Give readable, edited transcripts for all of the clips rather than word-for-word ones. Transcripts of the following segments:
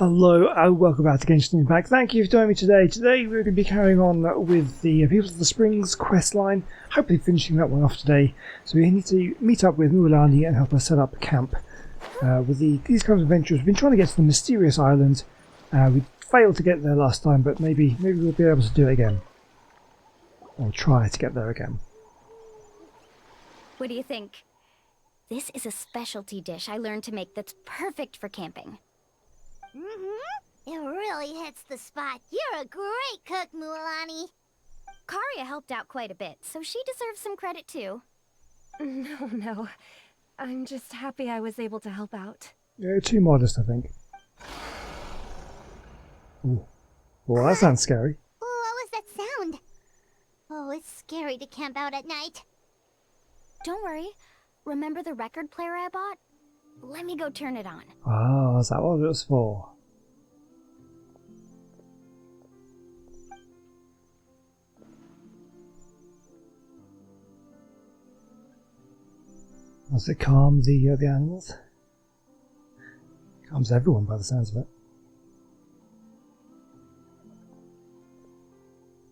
Hello and welcome back to Genshin Impact. Thank you for joining me today. Today we're going to be carrying on with the Peoples of the Springs quest line, hopefully finishing that one off today. So we need to meet up with Mulani and help her set up camp. With these kinds of adventures, we've been trying to get to the mysterious island. We failed to get there last time, but maybe we'll be able to do it again. Or try to get there again. What do you think? This is a specialty dish I learned to make that's perfect for camping. It really hits the spot. You're a great cook, Mulani. Karia helped out quite a bit, so she deserves some credit too. No. I'm just happy I was able to help out. Yeah, too modest, I think. Ooh. Well, that sounds scary. What was that sound? Oh, it's scary to camp out at night. Don't worry. Remember the record player I bought? Let me go turn it on. Ah, is that what it was for? Does it calm the animals? Calms everyone by the sounds of it.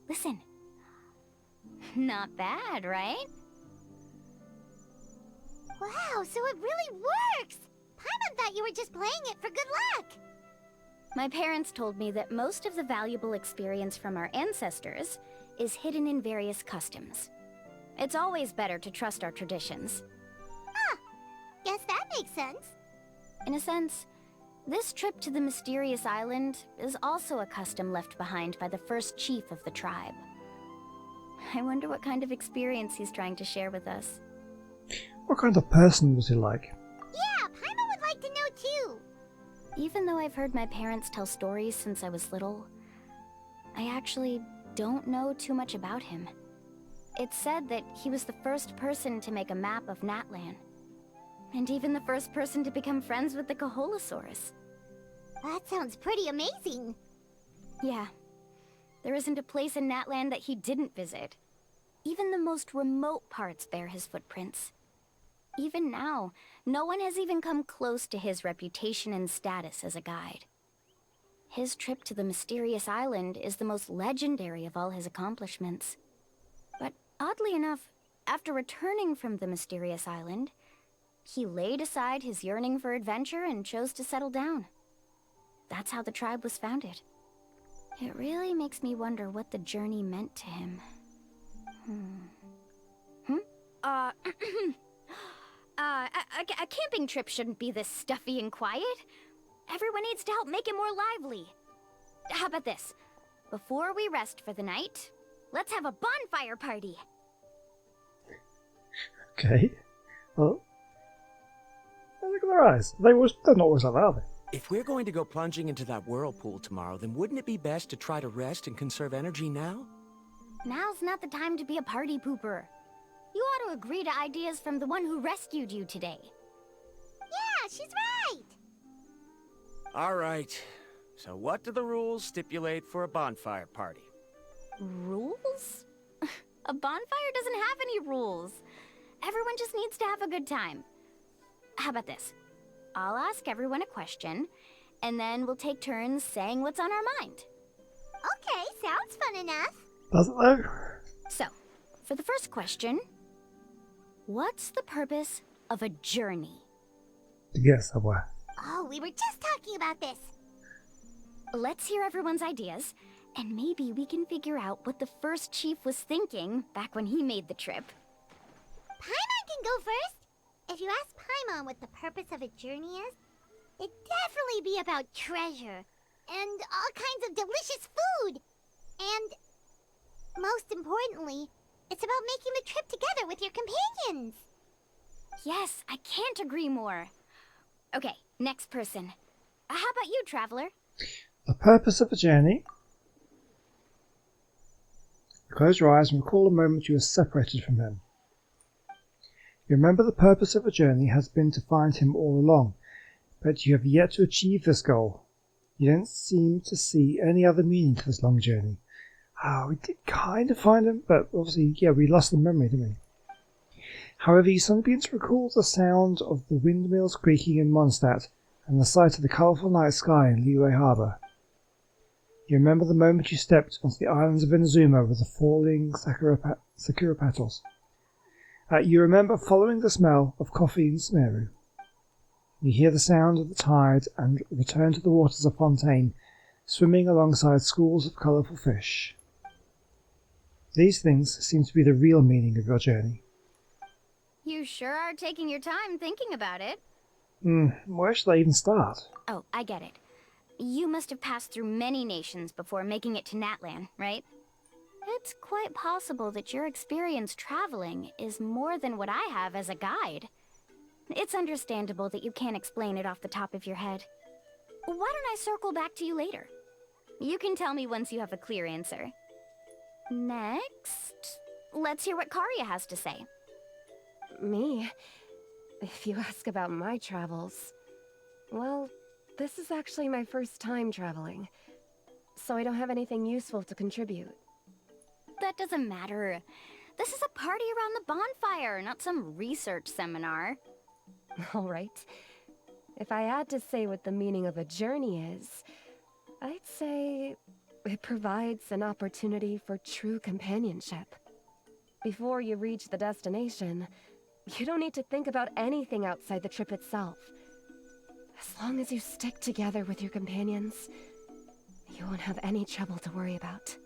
Listen. Not bad, right? Wow, so it really works! Paimon thought you were just playing it for good luck! My parents told me that most of the valuable experience from our ancestors is hidden in various customs. It's always better to trust our traditions. Guess that makes sense. In a sense, this trip to the mysterious island is also a custom left behind by the first chief of the tribe. I wonder what kind of experience he's trying to share with us. What kind of person was he like? Yeah, Paimon would like to know too. Even though I've heard my parents tell stories since I was little, I actually don't know too much about him. It's said that he was the first person to make a map of Natlan. And even the first person to become friends with the Kaholosaurus. That sounds pretty amazing. Yeah. There isn't a place in Natlan that he didn't visit. Even the most remote parts bear his footprints. Even now, no one has even come close to his reputation and status as a guide. His trip to the mysterious island is the most legendary of all his accomplishments. But oddly enough, after returning from the mysterious island, he laid aside his yearning for adventure and chose to settle down. That's how the tribe was founded. It really makes me wonder what the journey meant to him. A camping trip shouldn't be this stuffy and quiet. Everyone needs to help make it more lively. How about this? Before we rest for the night, let's have a bonfire party. Okay. Well, look at their eyes. They're not always like that, are they? If we're going to go plunging into that whirlpool tomorrow, then wouldn't it be best to try to rest and conserve energy now? Now's not the time to be a party pooper. You ought to agree to ideas from the one who rescued you today. Yeah, she's right! All right. So what do the rules stipulate for a bonfire party? Rules? A bonfire doesn't have any rules. Everyone just needs to have a good time. How about this? I'll ask everyone a question, and then we'll take turns saying what's on our mind. Okay, sounds fun enough. Does it though? So, for the first question, what's the purpose of a journey? To get somewhere. Oh, we were just talking about this. Let's hear everyone's ideas, and maybe we can figure out what the first chief was thinking back when he made the trip. Paimon can go first. If you ask Paimon what the purpose of a journey is, it'd definitely be about treasure and all kinds of delicious food. And most importantly, it's about making the trip together with your companions. Yes, I can't agree more. Okay, next person. How about you, Traveler? The purpose of a journey. Close your eyes and recall the moment you were separated from them. You remember the purpose of a journey has been to find him all along, but you have yet to achieve this goal. You don't seem to see any other meaning to this long journey. We did kind of find him, but obviously, yeah, we lost the memory, didn't we? However, you suddenly begin to recall the sound of the windmills creaking in Mondstadt and the sight of the colourful night sky in Liyue Harbour. You remember the moment you stepped onto the islands of Inazuma with the falling sakura petals. You remember following the smell of coffee in Smeru. You hear the sound of the tide and return to the waters of Fontaine, swimming alongside schools of colourful fish. These things seem to be the real meaning of your journey. You sure are taking your time thinking about it. Where should I even start? Oh, I get it. You must have passed through many nations before making it to Natlan, right? It's quite possible that your experience traveling is more than what I have as a guide. It's understandable that you can't explain it off the top of your head. Why don't I circle back to you later? You can tell me once you have a clear answer. Next, let's hear what Karya has to say. Me? If you ask about my travels... Well, this is actually my first time traveling, so I don't have anything useful to contribute. That doesn't matter. This is a party around the bonfire, not some research seminar. Alright. If I had to say what the meaning of a journey is, I'd say it provides an opportunity for true companionship. Before you reach the destination, you don't need to think about anything outside the trip itself. As long as you stick together with your companions, you won't have any trouble to worry about.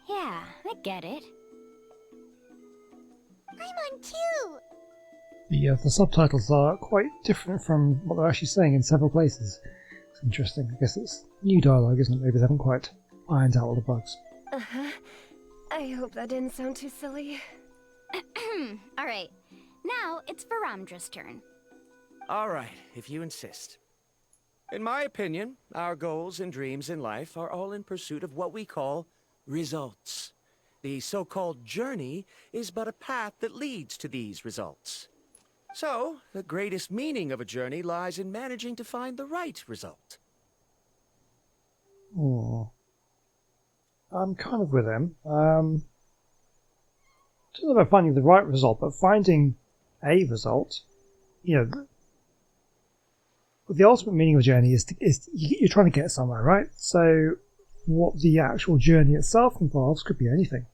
Yeah, I get it. I'm on too! The subtitles are quite different from what they're actually saying in several places. It's interesting. I guess it's new dialogue, isn't it? Maybe they haven't quite ironed out all the bugs. Uh-huh. I hope that didn't sound too silly. Alright, now it's Varamdra's turn. Alright, if you insist. In my opinion, our goals and dreams in life are all in pursuit of what we call results. The so-called journey is but a path that leads to these results. So, the greatest meaning of a journey lies in managing to find the right result. I'm kind of with him. Don't know about finding the right result, but finding a result, the ultimate meaning of a journey is you're trying to get somewhere, right? So what the actual journey itself involves could be anything.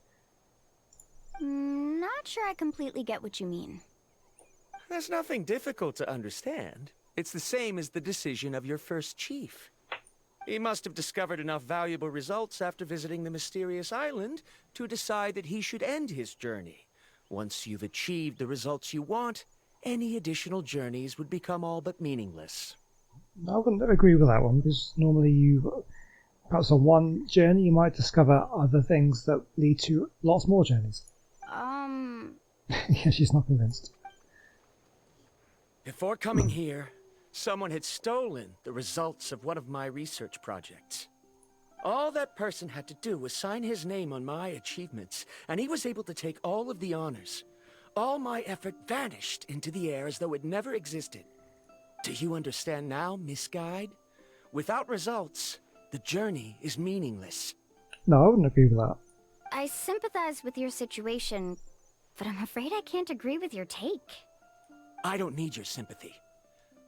Not sure I completely get what you mean. There's nothing difficult to understand. It's the same as the decision of your first chief. He must have discovered enough valuable results after visiting the mysterious island to decide that he should end his journey. Once you've achieved the results you want, any additional journeys would become all but meaningless. I wouldn't agree with that one, because normally perhaps on one journey you might discover other things that lead to lots more journeys. Yeah, she's not convinced. Before coming here, someone had stolen the results of one of my research projects. All that person had to do was sign his name on my achievements, and he was able to take all of the honors. All my effort vanished into the air as though it never existed. Do you understand now, Miss Guide? Without results, the journey is meaningless. No, I wouldn't agree with that. I sympathize with your situation, but I'm afraid I can't agree with your take. I don't need your sympathy.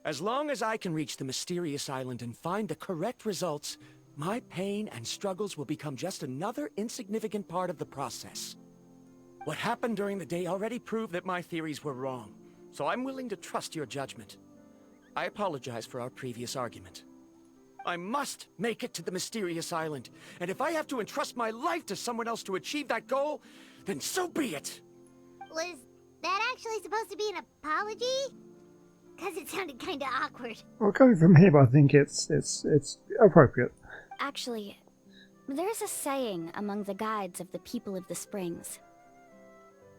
As long as I can reach the mysterious island and find the correct results, my pain and struggles will become just another insignificant part of the process. What happened during the day already proved that my theories were wrong, so I'm willing to trust your judgment. I apologize for our previous argument. I must make it to the mysterious island, and if I have to entrust my life to someone else to achieve that goal, then so be it! Was that actually supposed to be an apology? Because it sounded kinda awkward. Well, coming from him, I think it's appropriate. Actually, there's a saying among the guides of the people of the Springs.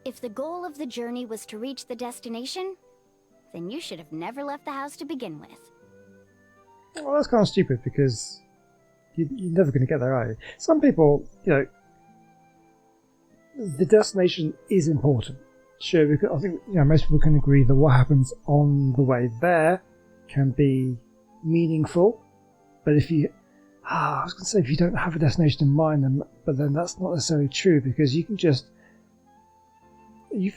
If the goal of the journey was to reach the destination, then you should have never left the house to begin with. Well, that's kind of stupid, because you're never going to get there, are you? Some people, the destination is important. Sure, because I think most people can agree that what happens on the way there can be meaningful. But if you, I was going to say, if you don't have a destination in mind, but then that's not necessarily true, because you can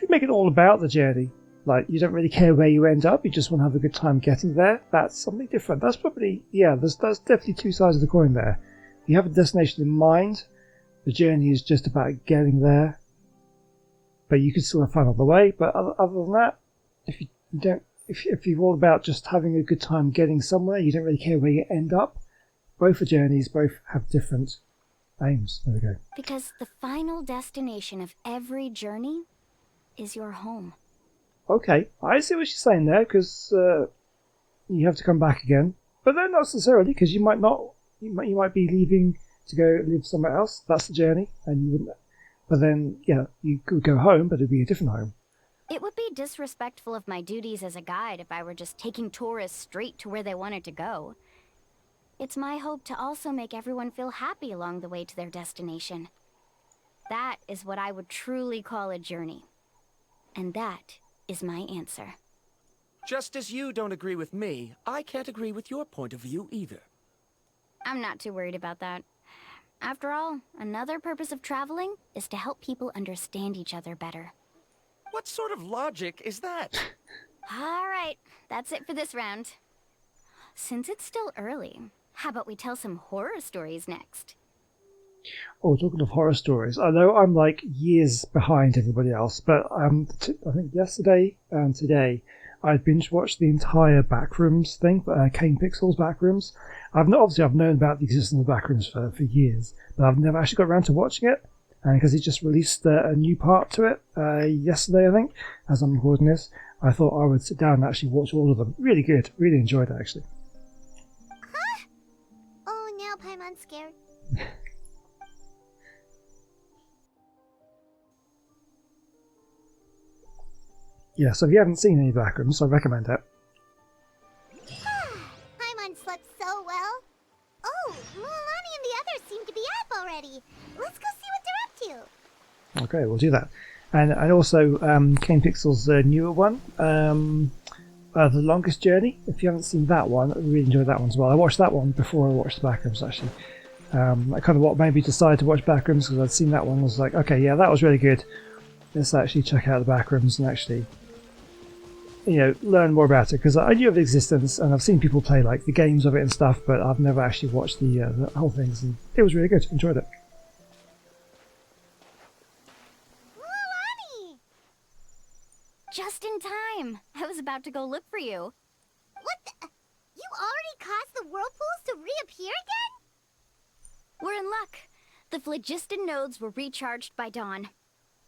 make it all about the journey, like you don't really care where you end up, you just want to have a good time getting there. That's something different. That's probably, yeah, that's definitely two sides of the coin there. You have a destination in mind, the journey is just about getting there, but you can still have fun on the way. But other than that, if you don't, if you're all about just having a good time getting somewhere, you don't really care where you end up. Both are journeys, both have different aims. There we go. Because the final destination of every journey is your home. Okay, I see what she's saying there, because you have to come back again, but then not necessarily, because you might not. You might be leaving to go live somewhere else. That's the journey, and you wouldn't. But then, yeah, you could go home, but it'd be a different home. It would be disrespectful of my duties as a guide if I were just taking tourists straight to where they wanted to go. It's my hope to also make everyone feel happy along the way to their destination. That is what I would truly call a journey. And that is my answer. Just as you don't agree with me, I can't agree with your point of view either. I'm not too worried about that. After all, another purpose of traveling is to help people understand each other better. What sort of logic is that? All right, that's it for this round. Since it's still early, how about we tell some horror stories next? Oh, talking of horror stories, I know I'm like years behind everybody else, but I think yesterday and today I binge watched the entire Backrooms thing, Kane Pixel's Backrooms. I've known about the existence of Backrooms for years, but I've never actually got around to watching it, because he just released a new part to it yesterday, I think, as I'm recording this. I thought I would sit down and actually watch all of them. Really good, really enjoyed it actually. Huh? Oh, now Paimon's scared. Yeah, so if you haven't seen any Backrooms, I recommend it. Paimon slept so well. Oh, Mulan and the others seem to be up already. Let's go see what they're up to. Okay, we'll do that. And also, Kane Pixel's newer one, The Longest Journey. If you haven't seen that one, I really enjoyed that one as well. I watched that one before I watched the Backrooms, actually. That kind of what made me decide to watch Backrooms, because I'd seen that one. I was like, okay, yeah, that was really good. Let's actually check out the Backrooms and actually, learn more about it, because I knew of its existence and I've seen people play like the games of it and stuff, but I've never actually watched the whole things, and it was really good. Enjoyed it. Mulani! Just in time. I was about to go look for you. What the? You already caused the whirlpools to reappear again? We're in luck. The phlogiston nodes were recharged by dawn.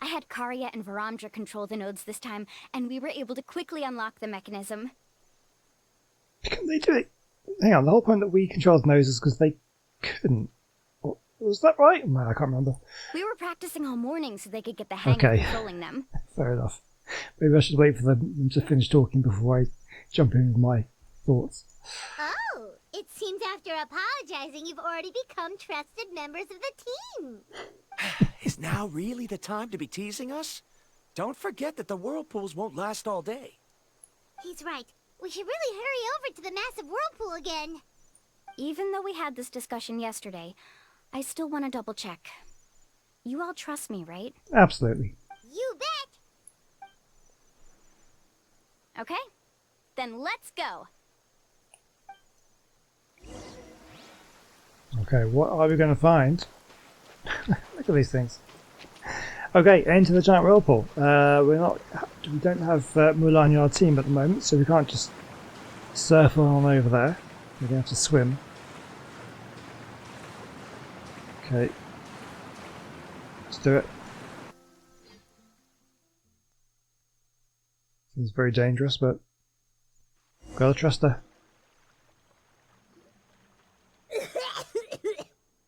I had Karya and Varamdra control the nodes this time, and we were able to quickly unlock the mechanism. Couldn't they do it? Hang on, the whole point that we controlled the nodes is because they couldn't. Was that right? No, I can't remember. We were practicing all morning so they could get the hang of controlling them. Fair enough. Maybe I should wait for them to finish talking before I jump in with my thoughts. Oh, it seems after apologizing, you've already become trusted members of the team. Is now really the time to be teasing us? Don't forget that the whirlpools won't last all day. He's right. We should really hurry over to the massive whirlpool again. Even though we had this discussion yesterday, I still want to double check. You all trust me, right? Absolutely. You bet! Okay, then let's go. Okay, what are we going to find? Look at these things. Okay, enter the giant whirlpool. We don't have Mulan in our team at the moment, so we can't just surf on over there. We're going to have to swim. Okay, let's do it. Seems very dangerous, but gotta trust her.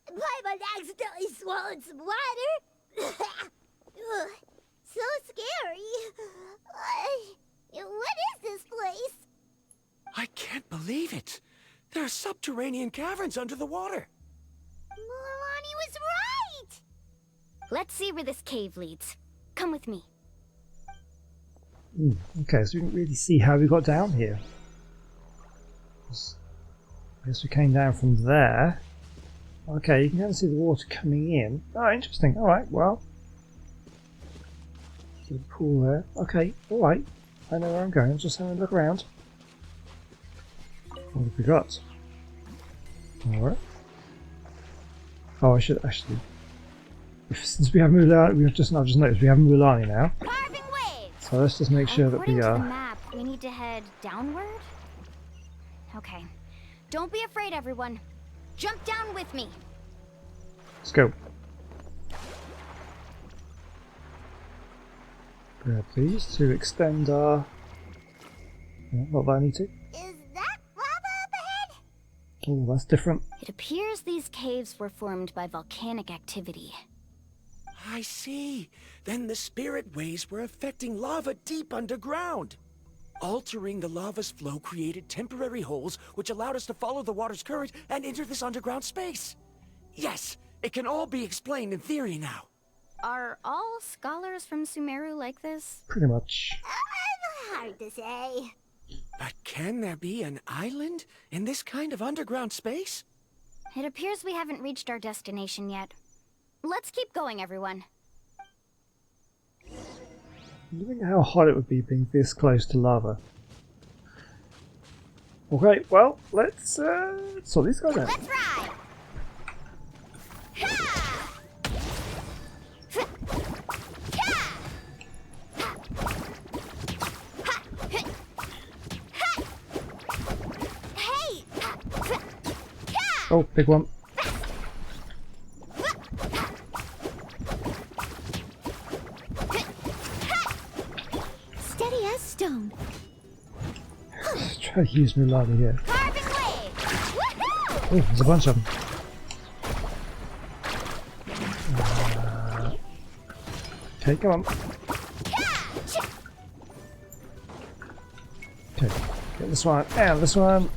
Paimon accidentally swallowed some water. So scary. What is this place? I can't believe it. There are subterranean caverns under the water. Mulan was right. Let's see where this cave leads. Come with me. Okay, so we didn't really see how we got down here. I guess we came down from there. Okay, you can kind of see the water coming in. Oh, interesting. Alright, well. The pool there. Okay, alright. I know where I'm going. Just having a look around. What have we got? Alright. Oh, I should actually... Since we have Mulan, I've just noticed we have Mulani now. Carving waves! So let's just make sure that According we to the are... map, we need to head downward? Okay. Don't be afraid, everyone. Jump down with me. Let's go. Grab these to extend our... Not that I need to. Is that lava up ahead? Oh, that's different. It appears these caves were formed by volcanic activity. I see. Then the spirit waves were affecting lava deep underground. Altering the lava's flow created temporary holes which allowed us to follow the water's current and enter this underground space. Yes, it can all be explained in theory now. Are all scholars from Sumeru like this? Pretty much. Hard to say. But can there be an island in this kind of underground space? It appears we haven't reached our destination yet. Let's keep going, everyone. Think how hot it would be being this close to lava. Okay, well, let's sort these guys out. Let's ride! Hey! Oh, big one. Steady as stone. Try to use Mulani here. Carving wave! Woohoo! Oh, there's a bunch of them. Okay, come on. Okay, get this one and this one.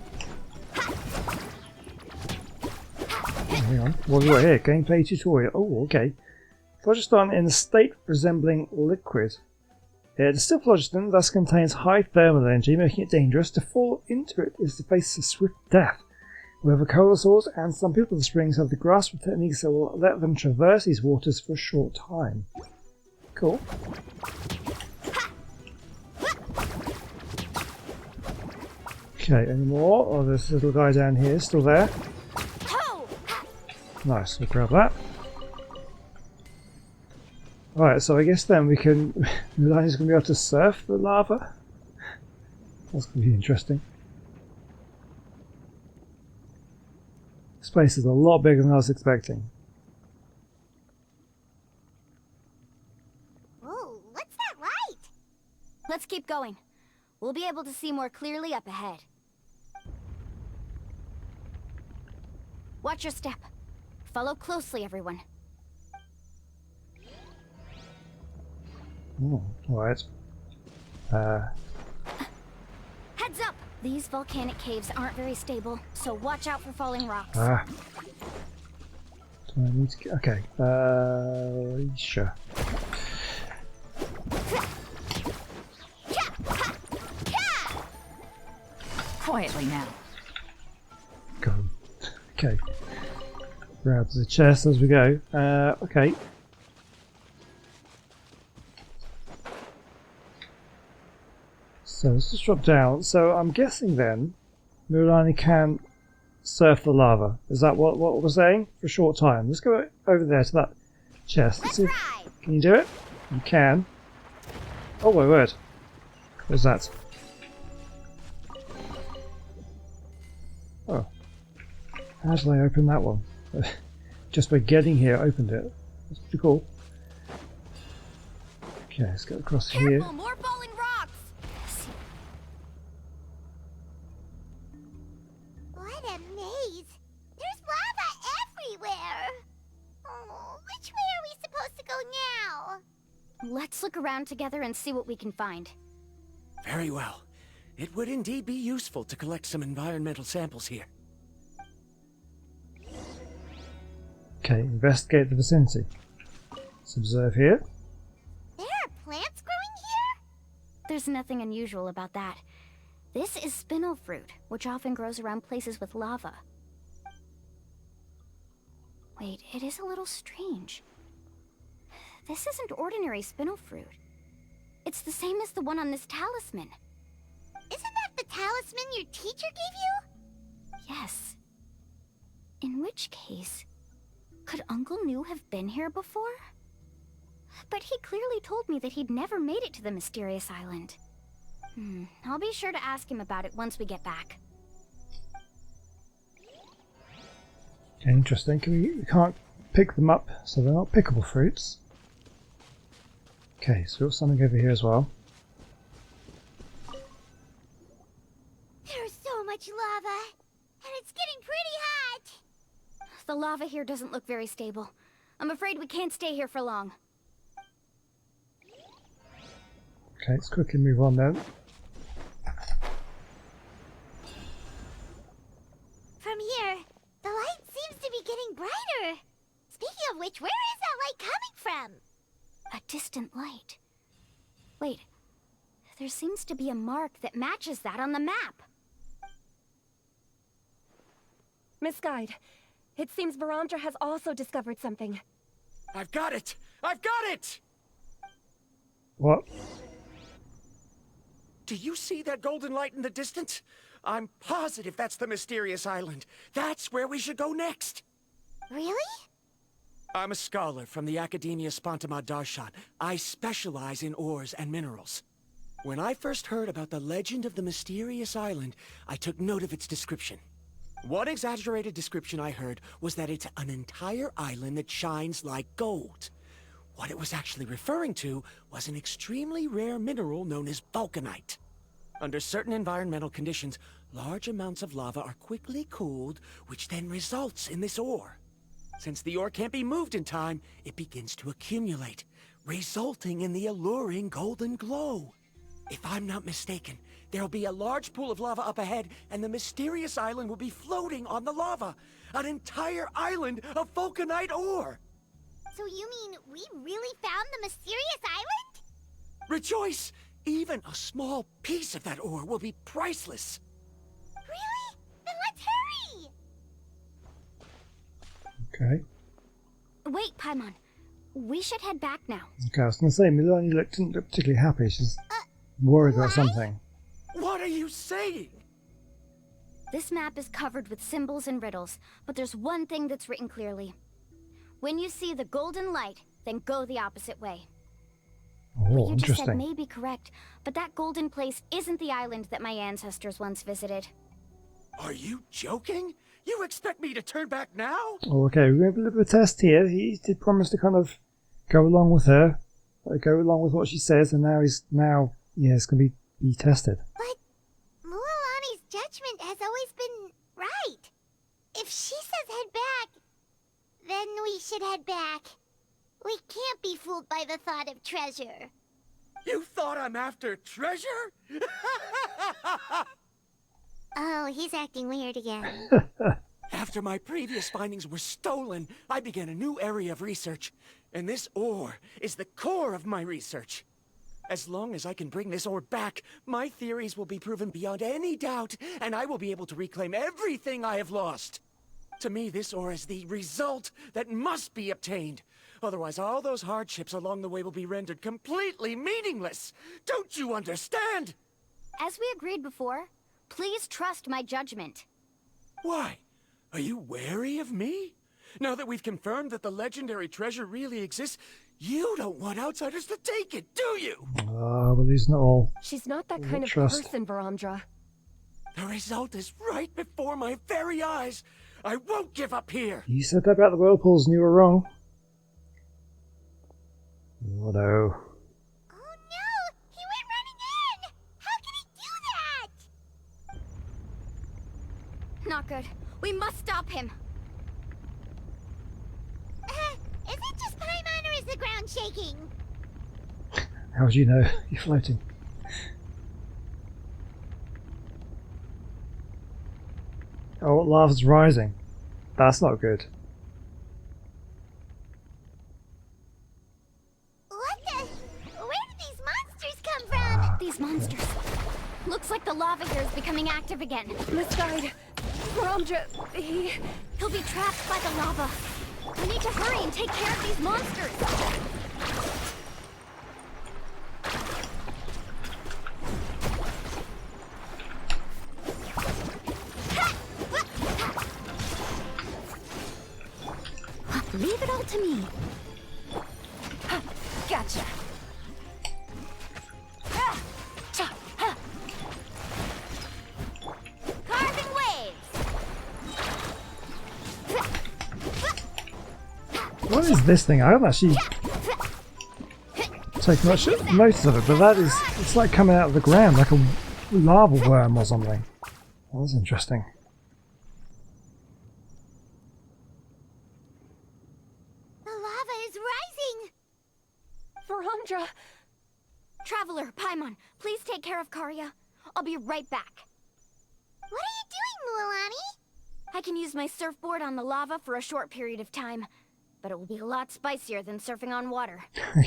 Oh, hang on, what have we got here? Gameplay tutorial. Oh, okay. Phlogiston in a state resembling liquid. The still phlogiston thus contains high thermal energy, making it dangerous. To fall into it is to face a swift death. However, Coalosaurs and some people of the springs have the grasp of techniques that will let them traverse these waters for a short time. Cool. Okay, any more? Oh, there's this little guy down here, still there. Nice, we'll grab that. Alright, so I guess then we can... Mulani's going to be able to surf the lava? That's going to be interesting. This place is a lot bigger than I was expecting. Whoa, what's that light? Let's keep going. We'll be able to see more clearly up ahead. Watch your step. Follow closely, everyone. Oh, alright. Heads up! These volcanic caves aren't very stable, so watch out for falling rocks. Do I need to get... Okay, sure. Quietly now. Go on. Okay. Grab the chest as we go. Okay. So let's just drop down. So I'm guessing then Mulani can surf the lava. Is that what we're saying? For a short time. Let's go over there to that chest. Let's see. Can you do it? You can. Oh my word. Where's that? Oh. How did I open that one? Just by getting here, I opened it. That's pretty cool. Okay, let's get across here. Careful, more falling rocks! What a maze! There's lava everywhere! Oh, which way are we supposed to go now? Let's look around together and see what we can find. Very well. It would indeed be useful to collect some environmental samples here. Okay, investigate the vicinity. Let's observe here. There are plants growing here? There's nothing unusual about that. This is spinel fruit, which often grows around places with lava. Wait, it is a little strange. This isn't ordinary spinel fruit. It's the same as the one on this talisman. Isn't that the talisman your teacher gave you? Yes. In which case, could Uncle New have been here before? But he clearly told me that he'd never made it to the mysterious island. I'll be sure to ask him about it once we get back. Okay, interesting. We can't pick them up, so they're not pickable fruits. Okay, so we've got something over here as well. There's so much lava, and it's getting pretty hot. The lava here doesn't look very stable. I'm afraid we can't stay here for long. Okay, let's quickly move on then. From here, the light seems to be getting brighter. Speaking of which, where is that light coming from? A distant light. Wait, there seems to be a mark that matches that on the map. Miss Guide, it seems Verandra has also discovered something. I've got it! I've got it! What? Do you see that golden light in the distance? I'm positive that's the mysterious island. That's where we should go next. Really? I'm a scholar from the Academia Spontima Darshan. I specialize in ores and minerals. When I first heard about the legend of the mysterious island, I took note of its description. One exaggerated description I heard was that it's an entire island that shines like gold. What it was actually referring to was an extremely rare mineral known as vulcanite. Under certain environmental conditions, large amounts of lava are quickly cooled, which then results in this ore. Since the ore can't be moved in time, it begins to accumulate, resulting in the alluring golden glow. If I'm not mistaken, there'll be a large pool of lava up ahead, and the mysterious island will be floating on the lava. An entire island of vulcanite ore! So you mean we really found the mysterious island? Rejoice! Even a small piece of that ore will be priceless. Really? Then let's hurry! Okay. Wait, Paimon. We should head back now. Okay, I was going to say, Milani didn't look particularly happy. She's worried about something. What are you saying? This map is covered with symbols and riddles, but there's one thing that's written clearly. When you see the golden light, then go the opposite way. Oh, What you just said interesting. may be correct, but that golden place isn't the island that my ancestors once visited. Are you joking? You expect me to turn back now? Oh, okay, we have a little bit of a test here. He did promise to kind of go along with her, go along with what she says, and it's going to be tested. But Mualani's judgment has always been right. If she says head back, then we should head back. We can't be fooled by the thought of treasure. You thought I'm after treasure? Oh, he's acting weird again. After my previous findings were stolen, I began a new area of research. And this ore is the core of my research. As long as I can bring this ore back, my theories will be proven beyond any doubt, and I will be able to reclaim everything I have lost. To me, this ore is the result that must be obtained. Otherwise, all those hardships along the way will be rendered completely meaningless. Don't you understand? As we agreed before, please trust my judgment. Why? Are you wary of me? Now that we've confirmed that the legendary treasure really exists, you don't want outsiders to take it, do you? Ah, well, these not all. She's not that kind of Trust. person, Verandra. The result is right before my very eyes. I won't give up here. You said that about the whirlpools and you were wrong. Oh no. Oh no! He went running in! How can he do that? Not good. We must stop him. Is it just Paimon or is the ground shaking? How would you know? You're floating. Oh, lava's rising. That's not good. What the? Where did these monsters come from? These monsters. Looks like the lava here is becoming active again. Miss Guide, Verandra, He'll be trapped by the lava. We need to hurry and take care of these monsters. Leave it all to me. Gotcha. Carving waves! What is this thing? I haven't actually taken much notice of it, but that is, it's like coming out of the ground, like a lava worm or something. Well, that's interesting. The lava is rising! Verandra! Traveler, Paimon, please take care of Karya. I'll be right back. What are you doing, Mualani? I can use my surfboard on the lava for a short period of time, but it will be a lot spicier than surfing on water.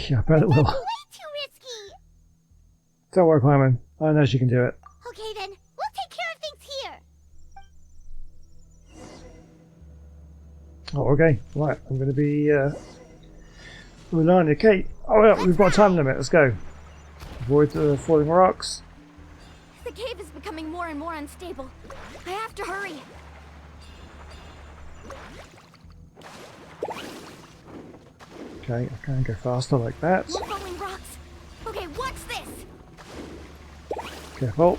Yeah, I bet it will. Way too risky! Don't worry, Clyman. I know she can do it. Okay then, we'll take care of things here! Oh, okay. Right, I'm going to be relying on Kate. Oh, yeah, we've got a time limit. Let's go. Avoid the falling rocks. The cave is becoming more and more unstable. I have to hurry. Okay, I can go faster like that. More falling rocks. Okay, what's this? Careful.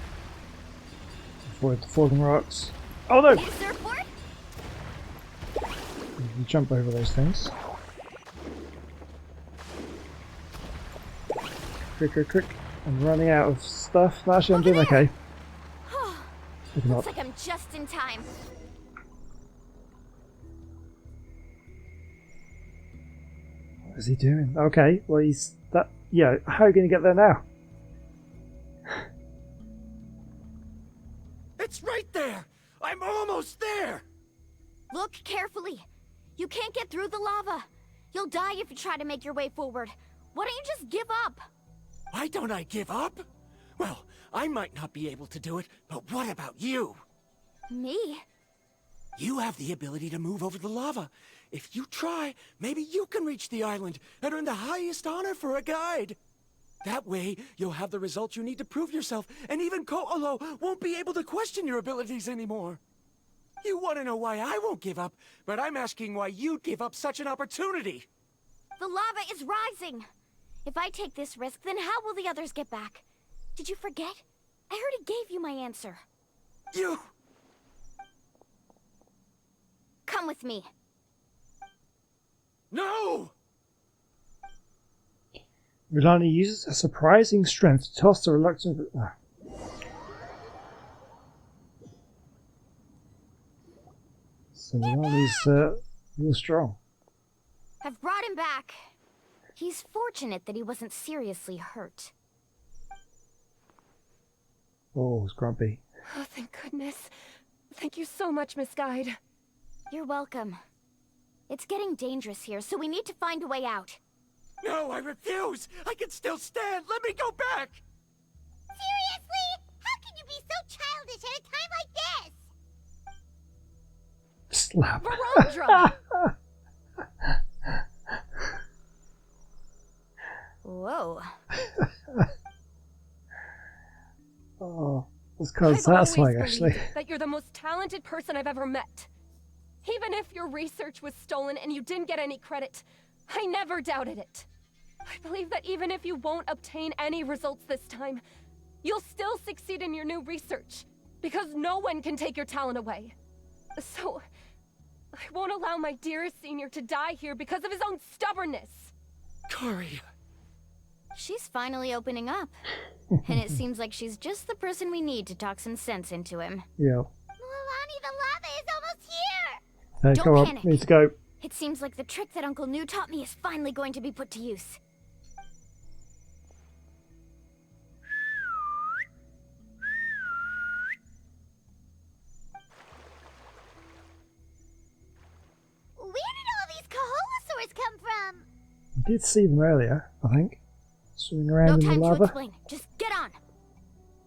Avoid the falling rocks. Oh no! Need a surfboard? You jump over those things. Quick, quick, quick. I'm running out of stuff. Actually, I'm doing okay. Maybe not. Looks like I'm just in time. What is he doing? Okay, well he's that. Yeah, how are you going to get there now? It's right there! I'm almost there! Look carefully. You can't get through the lava. You'll die if you try to make your way forward. Why don't you just give up? Why don't I give up? Well, I might not be able to do it, but what about you? Me? You have the ability to move over the lava. If you try, maybe you can reach the island and earn the highest honor for a guide. That way, you'll have the results you need to prove yourself, and even Ko'olo won't be able to question your abilities anymore. You want to know why I won't give up, but I'm asking why you'd give up such an opportunity. The lava is rising. If I take this risk, then how will the others get back? Did you forget? I already gave you my answer. You... Come with me. No! Rulani uses a surprising strength to toss the reluctant... So Rulani's real strong. I've brought him back. He's fortunate that he wasn't seriously hurt. Oh, it's grumpy. Oh, thank goodness. Thank you so much, Miss Guide. You're welcome. It's getting dangerous here, so we need to find a way out. No, I refuse! I can still stand! Let me go back! Seriously? How can you be so childish at a time like this? Slap. Verandra! Whoa. Oh, that's kind of I've satisfying, always actually. believed that you're the most talented person I've ever met. Even if your research was stolen and you didn't get any credit, I never doubted it. I believe that even if you won't obtain any results this time, you'll still succeed in your new research, because no one can take your talent away. So, I won't allow my dearest senior to die here because of his own stubbornness. Karya. She's finally opening up. And it seems like she's just the person we need to talk some sense into him. Yeah. Mualani, the lava is almost here! Hey, Don't come on, panic. need to go. It seems like the trick that Uncle New taught me is finally going to be put to use. Where did all these Kaholosaurs come from? We did see them earlier, I think. Swimming around No in the time to lava. explain. Just get on.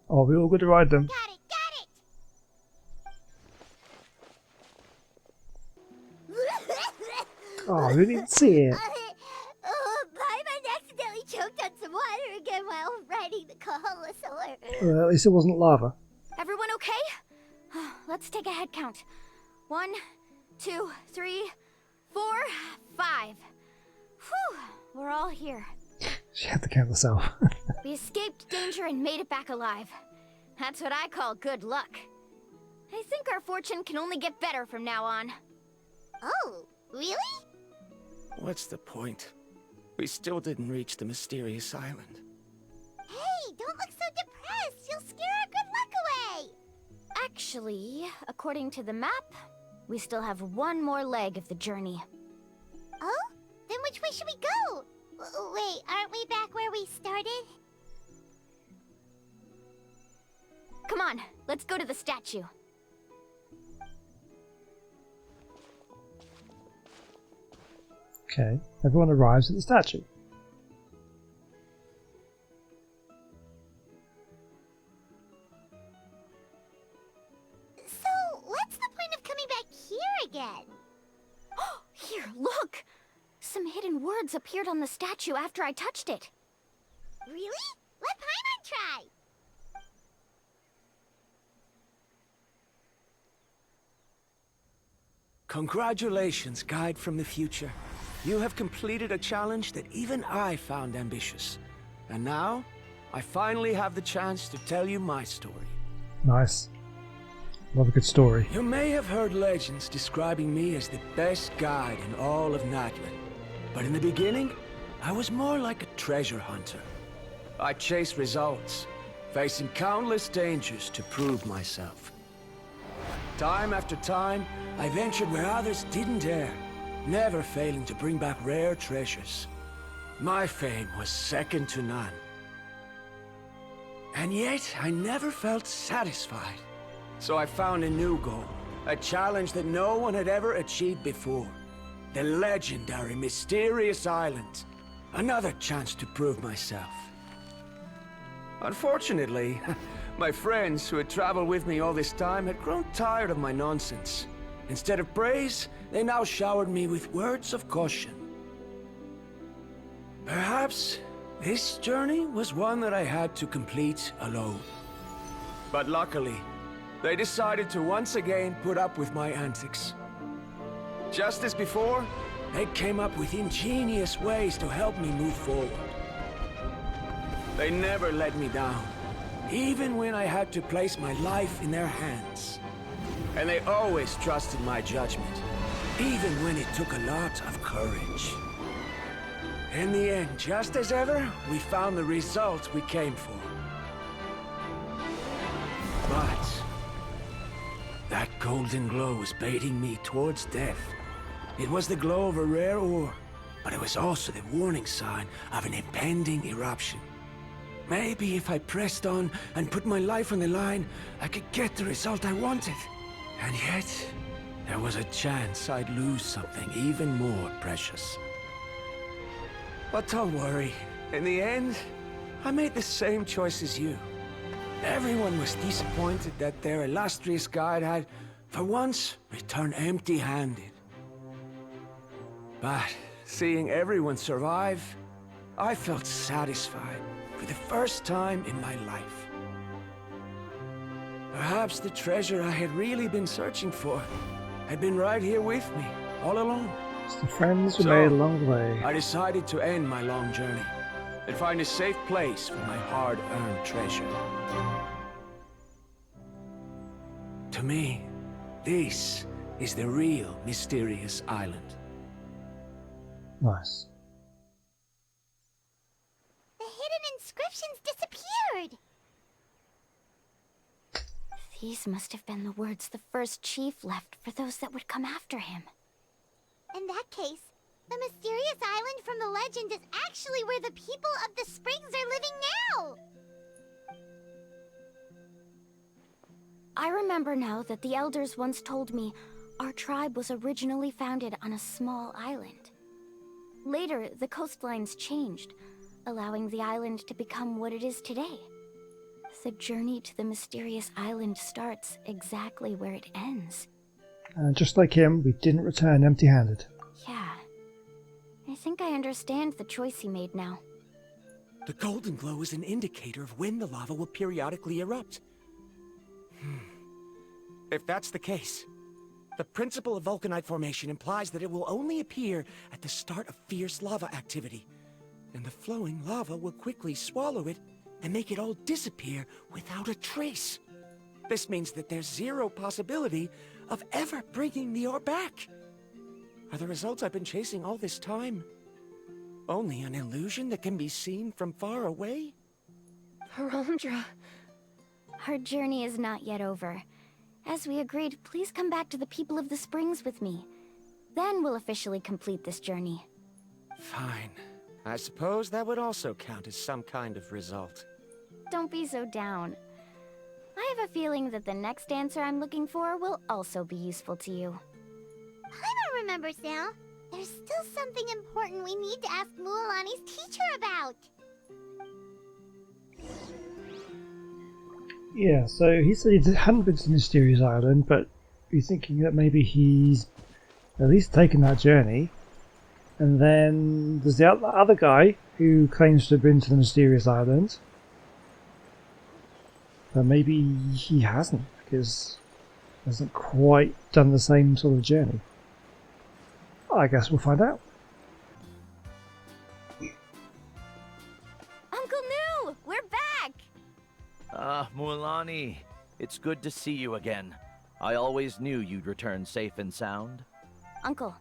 Oh, we all got to ride them. Got it, got it! Oh, we didn't see it. Oh, Paimon accidentally choked on some water again while riding the Kaholosaur. Well, at least it wasn't lava. Everyone okay? Let's take a head count. 1, 2, 3, 4, 5. Whew, we're all here. She had to count herself. We escaped danger and made it back alive. That's what I call good luck. I think our fortune can only get better from now on. Oh, really? What's the point? We still didn't reach the mysterious island. Hey, don't look so depressed. You'll scare our good luck away. Actually, according to the map, we still have one more leg of the journey. Oh? Then which way should we go? Wait, aren't we back where we started? Come on, let's go to the statue. Okay, everyone arrives at the statue. So, what's the point of coming back here again? Here, look! Some hidden words appeared on the statue after I touched it. Really? Let Paimon try. Congratulations, guide from the future. You have completed a challenge that even I found ambitious. And now, I finally have the chance to tell you my story. Nice. Love a good story. You may have heard legends describing me as the best guide in all of Natlan. But in the beginning, I was more like a treasure hunter. I chased results, facing countless dangers to prove myself. Time after time, I ventured where others didn't dare, never failing to bring back rare treasures. My fame was second to none. And yet, I never felt satisfied. So I found a new goal, a challenge that no one had ever achieved before. The legendary Mysterious Island. Another chance to prove myself. Unfortunately, my friends who had traveled with me all this time had grown tired of my nonsense. Instead of praise, they now showered me with words of caution. Perhaps this journey was one that I had to complete alone. But luckily, they decided to once again put up with my antics. Just as before, they came up with ingenious ways to help me move forward. They never let me down, even when I had to place my life in their hands. And they always trusted my judgment, even when it took a lot of courage. In the end, just as ever, we found the result we came for. But that golden glow was baiting me towards death. It was the glow of a rare ore, but it was also the warning sign of an impending eruption. Maybe if I pressed on and put my life on the line, I could get the result I wanted. And yet, there was a chance I'd lose something even more precious. But don't worry. In the end, I made the same choice as you. Everyone was disappointed that their illustrious guide had, for once, returned empty-handed. But seeing everyone survive, I felt satisfied for the first time in my life. Perhaps the treasure I had really been searching for had been right here with me, all along. It's the friends we So, made along the way. I decided to end my long journey and find a safe place for my hard-earned treasure. To me, this is the real Mysterious Island. Nice. The hidden inscriptions disappeared. These must have been the words the first chief left for those that would come after him. In that case, the mysterious island from the legend is actually where the people of the springs are living now. I remember now that the elders once told me our tribe was originally founded on a small island. Later, the coastlines changed, allowing the island to become what it is today. The journey to the mysterious island starts exactly where it ends. And just like him, we didn't return empty-handed. Yeah. I think I understand the choice he made now. The golden glow is an indicator of when the lava will periodically erupt. If that's the case, The principle of vulcanite formation implies that it will only appear at the start of fierce lava activity, and the flowing lava will quickly swallow it and make it all disappear without a trace. This means that there's zero possibility of ever bringing the ore back. Are the results I've been chasing all this time only an illusion that can be seen from far away? Harondra. Our journey is not yet over. As we agreed, please come back to the people of the springs with me. Then we'll officially complete this journey. Fine. I suppose that would also count as some kind of result. Don't be so down. I have a feeling that the next answer I'm looking for will also be useful to you. Paimon remembers now. There's still something important we need to ask Mualani's teacher about. Yeah, so he said he hadn't been to the Mysterious Island, but you're thinking that maybe he's at least taken that journey. And then there's the other guy who claims to have been to the Mysterious Island. But maybe he hasn't, because he hasn't quite done the same sort of journey. I guess we'll find out. Uncle New! We're back! Ah, Mualani. It's good to see you again. I always knew you'd return safe and sound. Uncle,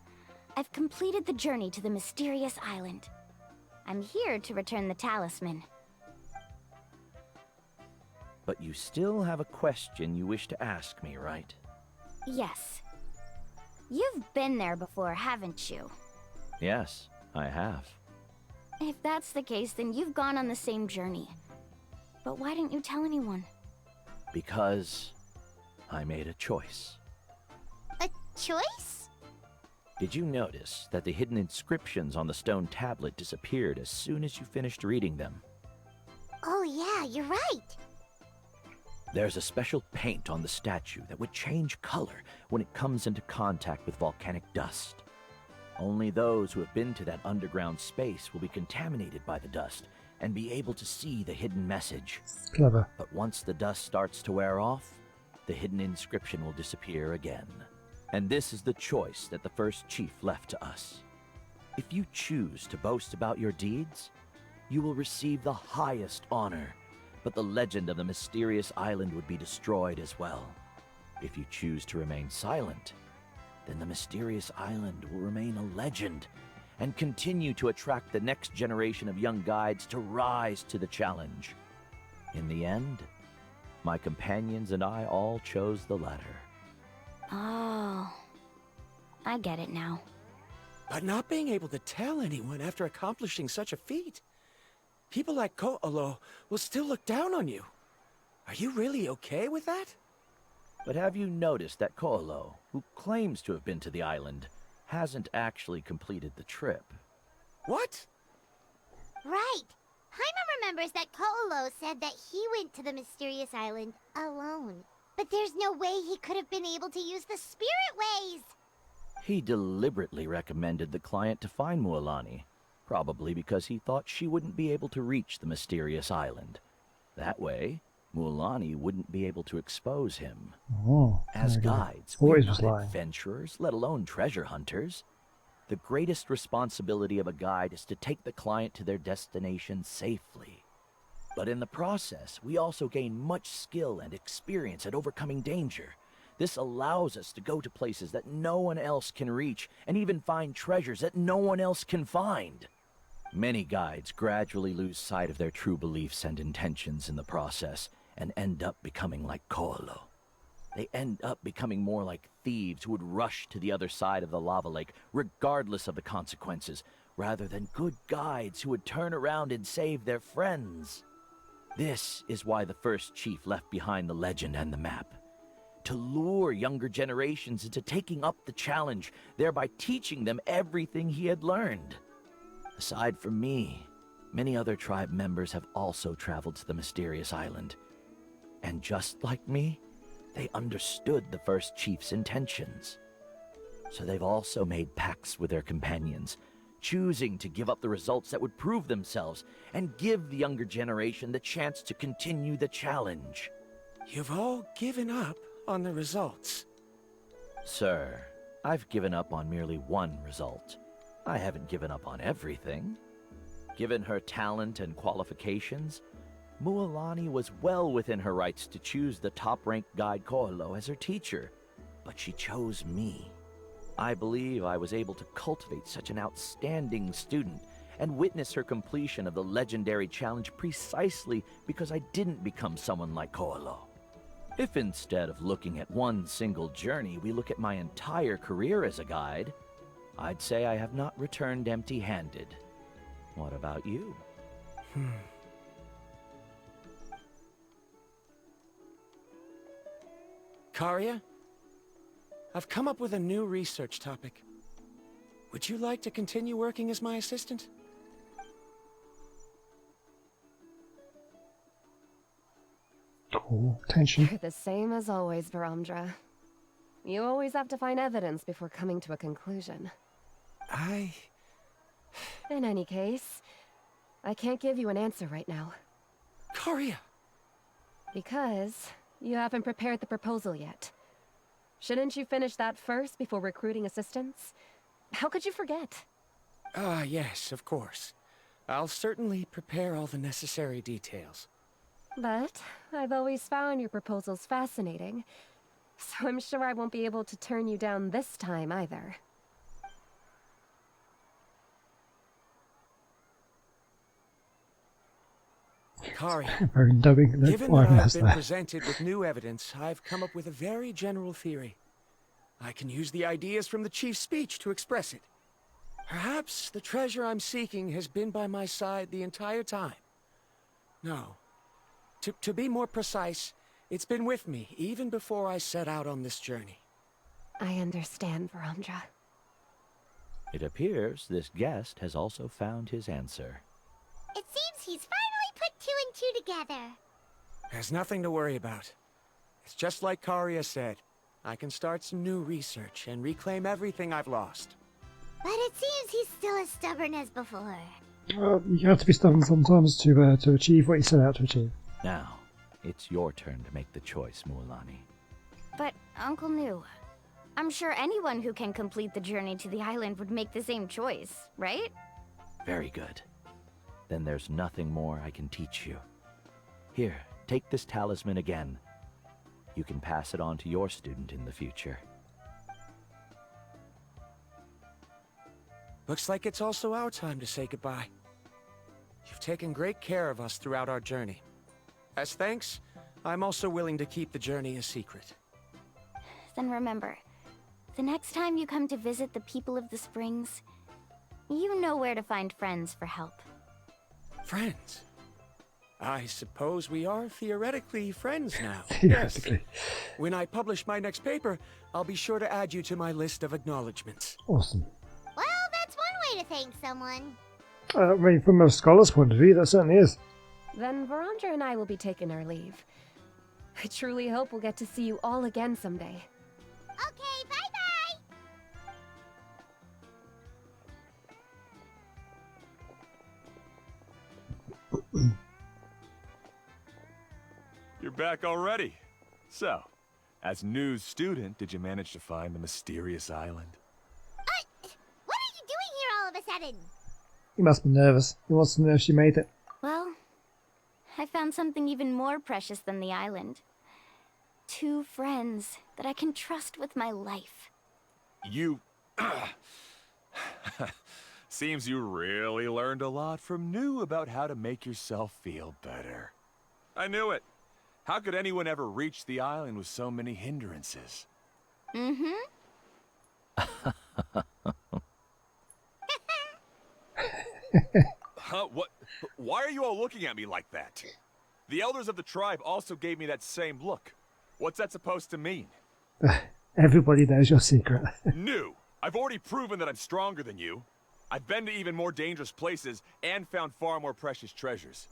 I've completed the journey to the Mysterious Island. I'm here to return the talisman. But you still have a question you wish to ask me, right? Yes. You've been there before, haven't you? Yes, I have. If that's the case, then you've gone on the same journey. But why didn't you tell anyone? Because I made a choice. A choice? Did you notice that the hidden inscriptions on the stone tablet disappeared as soon as you finished reading them? Oh yeah, you're right. There's a special paint on the statue that would change color when it comes into contact with volcanic dust. Only those who have been to that underground space will be contaminated by the dust and be able to see the hidden message. Clever. But once the dust starts to wear off, the hidden inscription will disappear again. And this is the choice that the first chief left to us. If you choose to boast about your deeds, you will receive the highest honor, but the legend of the mysterious island would be destroyed as well. If you choose to remain silent, then the mysterious island will remain a legend and continue to attract the next generation of young guides to rise to the challenge. In the end, my companions and I all chose the latter. Oh, I get it now. But not being able to tell anyone after accomplishing such a feat. People like Ko'olo will still look down on you. Are you really okay with that? But have you noticed that Ko'olo, who claims to have been to the island, hasn't actually completed the trip? What? Right. Paimon remembers that Ko'olo said that he went to the Mysterious Island alone. But there's no way he could have been able to use the spirit ways. He deliberately recommended the client to find Mualani, probably because he thought she wouldn't be able to reach the mysterious island. That way, Mualani wouldn't be able to expose him. Oh, As there we go. guides, we're Always was not lying. adventurers, let alone treasure hunters. The greatest responsibility of a guide is to take the client to their destination safely. But in the process, we also gain much skill and experience at overcoming danger. This allows us to go to places that no one else can reach, and even find treasures that no one else can find. Many guides gradually lose sight of their true beliefs and intentions in the process, and end up becoming like Ko'olo. They end up becoming more like thieves who would rush to the other side of the lava lake, regardless of the consequences, rather than good guides who would turn around and save their friends. This is why the first chief left behind the legend and the map. To lure younger generations into taking up the challenge, thereby teaching them everything he had learned. Aside from me, many other tribe members have also traveled to the mysterious island. And just like me, they understood the first chief's intentions. So they've also made pacts with their companions, choosing to give up the results that would prove themselves and give the younger generation the chance to continue the challenge. You've all given up on the results. Sir, I've given up on merely one result. I haven't given up on everything. Given her talent and qualifications, Mualani was well within her rights to choose the top-ranked guide Koalo as her teacher, but she chose me. I believe I was able to cultivate such an outstanding student and witness her completion of the legendary challenge precisely because I didn't become someone like Koalo. If instead of looking at one single journey, we look at my entire career as a guide, I'd say I have not returned empty-handed. What about you? Karya? I've come up with a new research topic. Would you like to continue working as my assistant? Oh, tension. You're the same as always, Varamdra. You always have to find evidence before coming to a conclusion. In any case, I can't give you an answer right now. Karya! Because you haven't prepared the proposal yet. Shouldn't you finish that first before recruiting assistants? How could you forget? Ah, yes, of course. I'll certainly prepare all the necessary details. But I've always found your proposals fascinating, so I'm sure I won't be able to turn you down this time either. Karya, Very dubbing. given that I've been presented with new evidence, I've come up with a very general theory. I can use the ideas from the chief's speech to express it. Perhaps the treasure I'm seeking has been by my side the entire time. No. To be more precise, it's been with me even before I set out on this journey. I understand, Varamdra. It appears this guest has also found his answer. It seems he's finally put two and two together. There's nothing to worry about. It's just like Karya said. I can start some new research and reclaim everything I've lost. But it seems he's still as stubborn as before. Well, you have to be stubborn sometimes to achieve what you set out to achieve. Now, it's your turn to make the choice, Mualani. But, Uncle New, I'm sure anyone who can complete the journey to the island would make the same choice, right? Very good. Then there's nothing more I can teach you. Here, take this talisman again. You can pass it on to your student in the future. Looks like it's also our time to say goodbye. You've taken great care of us throughout our journey. As thanks, I'm also willing to keep the journey a secret. Then remember, the next time you come to visit the people of the Springs, you know where to find friends for help. Friends? I suppose we are theoretically friends now. Theoretically. Yes. When I publish my next paper, I'll be sure to add you to my list of acknowledgements. Awesome. Well, that's one way to thank someone. I mean, from a scholar's point of view, that certainly is. Then Varamdra and I will be taking our leave. I truly hope we'll get to see you all again someday. Okay, bye-bye! You're back already. So, as news student, did you manage to find the mysterious island? What are you doing here all of a sudden? He must be nervous. He wants to know if she made it. Well, I found something even more precious than the island. 2 friends that I can trust with my life. You... Seems you really learned a lot from New about how to make yourself feel better. I knew it. How could anyone ever reach the island with so many hindrances? Mm-hmm. Huh? What? Why are you all looking at me like that? The elders of the tribe also gave me that same look. What's that supposed to mean? Everybody knows your secret. New! I've already proven that I'm stronger than you. I've been to even more dangerous places and found far more precious treasures.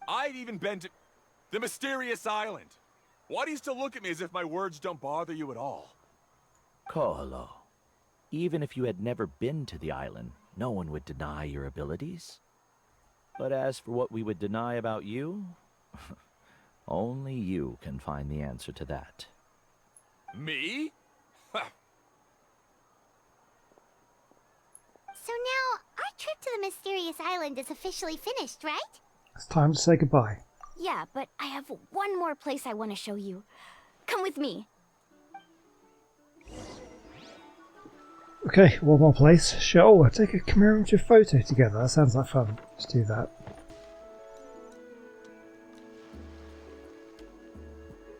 I've even been to the mysterious island. Why do you still look at me as if my words don't bother you at all? Koalo, even if you had never been to the island, no one would deny your abilities. But as for what we would deny about you, only you can find the answer to that. Me? Ha! So now, our trip to the mysterious island is officially finished, right? It's time to say goodbye. Yeah, but I have one more place I want to show you. Come with me. Okay, one more place. Sure, take a commemorative photo together. That sounds like fun. Let's do that.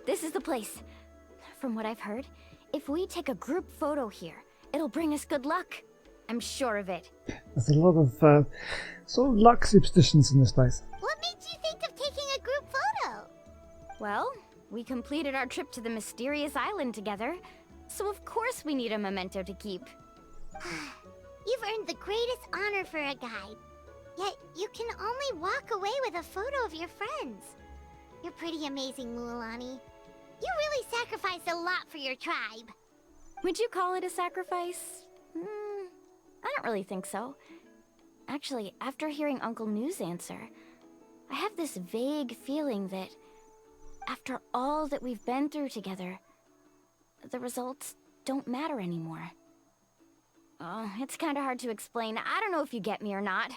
This is the place. From what I've heard, if we take a group photo here, it'll bring us good luck. I'm sure of it. There's a lot of sort of luck superstitions in this place. What made you think of taking a group photo? Well, we completed our trip to the mysterious island together, so of course we need a memento to keep. You've earned the greatest honor for a guide. Yet, you can only walk away with a photo of your friends. You're pretty amazing, Mualani. You really sacrificed a lot for your tribe. Would you call it a sacrifice? I don't really think so. Actually, after hearing Uncle New's answer, I have this vague feeling that after all that we've been through together, the results don't matter anymore. Oh, it's kind of hard to explain. I don't know if you get me or not.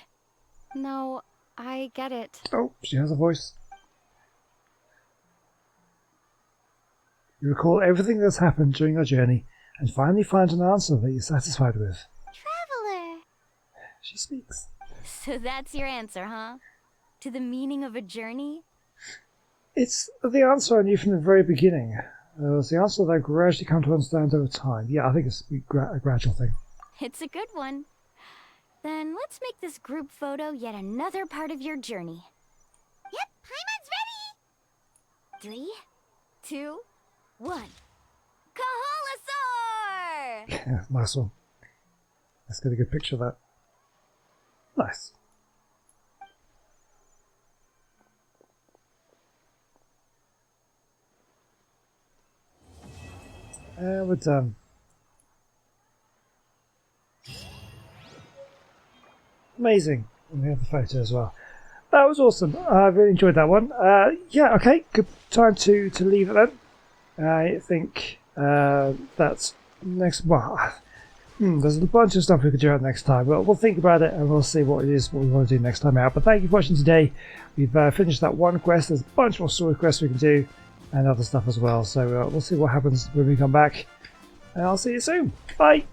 No, I get it. Oh, she has a voice. You recall everything that's happened during your journey and finally find an answer that you're satisfied with. Traveler! She speaks. So that's your answer, huh? To the meaning of a journey? It's the answer I knew from the very beginning. It was the answer that I gradually come to understand over time. Yeah, I think it's a gradual thing. It's a good one. Then let's make this group photo yet another part of your journey. Yep, Paimon's ready! 3, 2, 1. Kahalasaur! Yeah, nice one. Let's get a good picture of that. Nice. We're done. Amazing. And we have the photo as well. That was awesome. I really enjoyed that one. Yeah, okay. Good time to leave it then. I think that's next. Well, there's a bunch of stuff we could do out next time. But we'll think about it and we'll see what it is what we want to do next time out. But thank you for watching today. We've finished that one quest. There's a bunch more story quests we can do and other stuff as well. So we'll see what happens when we come back. And I'll see you soon. Bye.